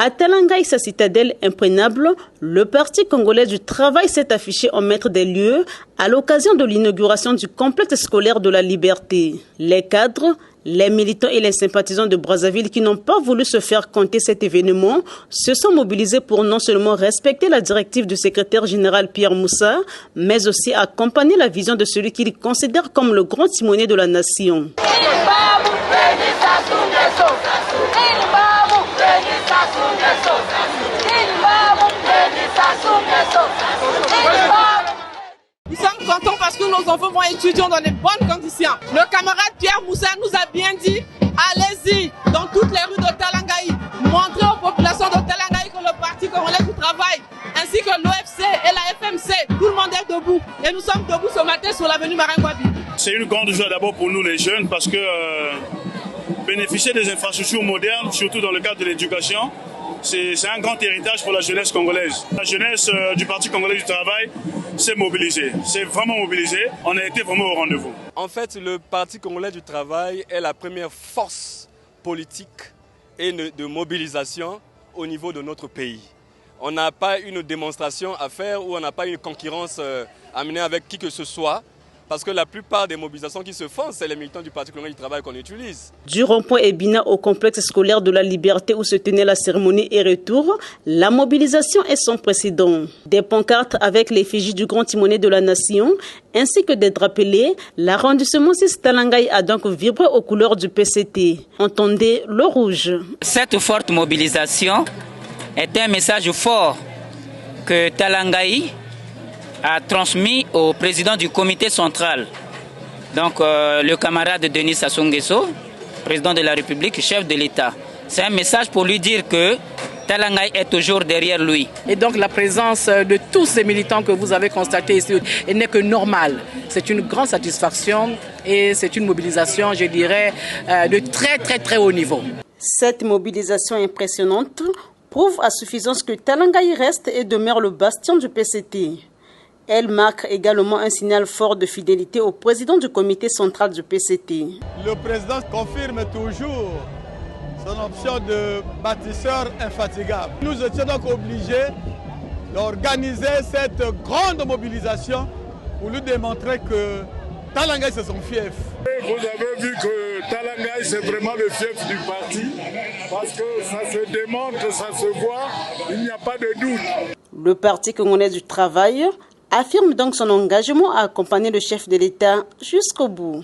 À Talangaï, sa citadelle imprégnable, le Parti congolais du travail s'est affiché en maître des lieux à l'occasion de l'inauguration du complexe scolaire de la Liberté. Les cadres, les militants et les sympathisants de Brazzaville qui n'ont pas voulu se faire compter cet événement se sont mobilisés pour non seulement respecter la directive du secrétaire général Pierre Moussa, mais aussi accompagner la vision de celui qu'ils considèrent comme le grand timonier de la nation. Nous sommes contents parce que nos enfants vont étudier dans de bonnes conditions. Le camarade Pierre Moussa nous a bien dit, allez-y dans toutes les rues de Talangaï, montrez aux populations de Talangaï que le Parti congolais du travail, ainsi que l'OFC et la FMC, tout le monde est debout. Et nous sommes debout ce matin sur l'avenue Maringouabi. C'est une grande joie d'abord pour nous les jeunes parce que bénéficier des infrastructures modernes, surtout dans le cadre de l'éducation, c'est un grand héritage pour la jeunesse congolaise. La jeunesse du Parti congolais du travail s'est mobilisée, s'est vraiment mobilisée. On a été vraiment au rendez-vous. En fait, le Parti congolais du travail est la première force politique et de mobilisation au niveau de notre pays. On n'a pas une démonstration à faire ou on n'a pas une concurrence à mener avec qui que ce soit. Parce que la plupart des mobilisations qui se font, c'est les militants du Parti congolais du travail qu'on utilise. Du rond-point Ebina au complexe scolaire de la Liberté où se tenait la cérémonie et retour, la mobilisation est sans précédent. Des pancartes avec l'effigie du grand timonier de la nation, ainsi que des drapelés, l'arrondissement 6 Talangaï a donc vibré aux couleurs du PCT. Entendez le rouge. Cette forte mobilisation est un message fort que Talangaï a transmis au président du comité central, donc le camarade Denis Sassou Nguesso, président de la République, chef de l'État. C'est un message pour lui dire que Talangaï est toujours derrière lui. Et donc la présence de tous ces militants que vous avez constatés ici n'est que normale. C'est une grande satisfaction et c'est une mobilisation, je dirais, de très haut niveau. Cette mobilisation impressionnante prouve à suffisance que Talangaï reste et demeure le bastion du PCT. Elle marque également un signal fort de fidélité au président du comité central du PCT. Le président confirme toujours son option de bâtisseur infatigable. Nous étions donc obligés d'organiser cette grande mobilisation pour lui démontrer que Talangaï c'est son fief. Vous avez vu que Talangaï c'est vraiment le fief du parti parce que ça se démontre, ça se voit, il n'y a pas de doute. Le Parti congolais du travail affirme donc son engagement à accompagner le chef de l'État jusqu'au bout.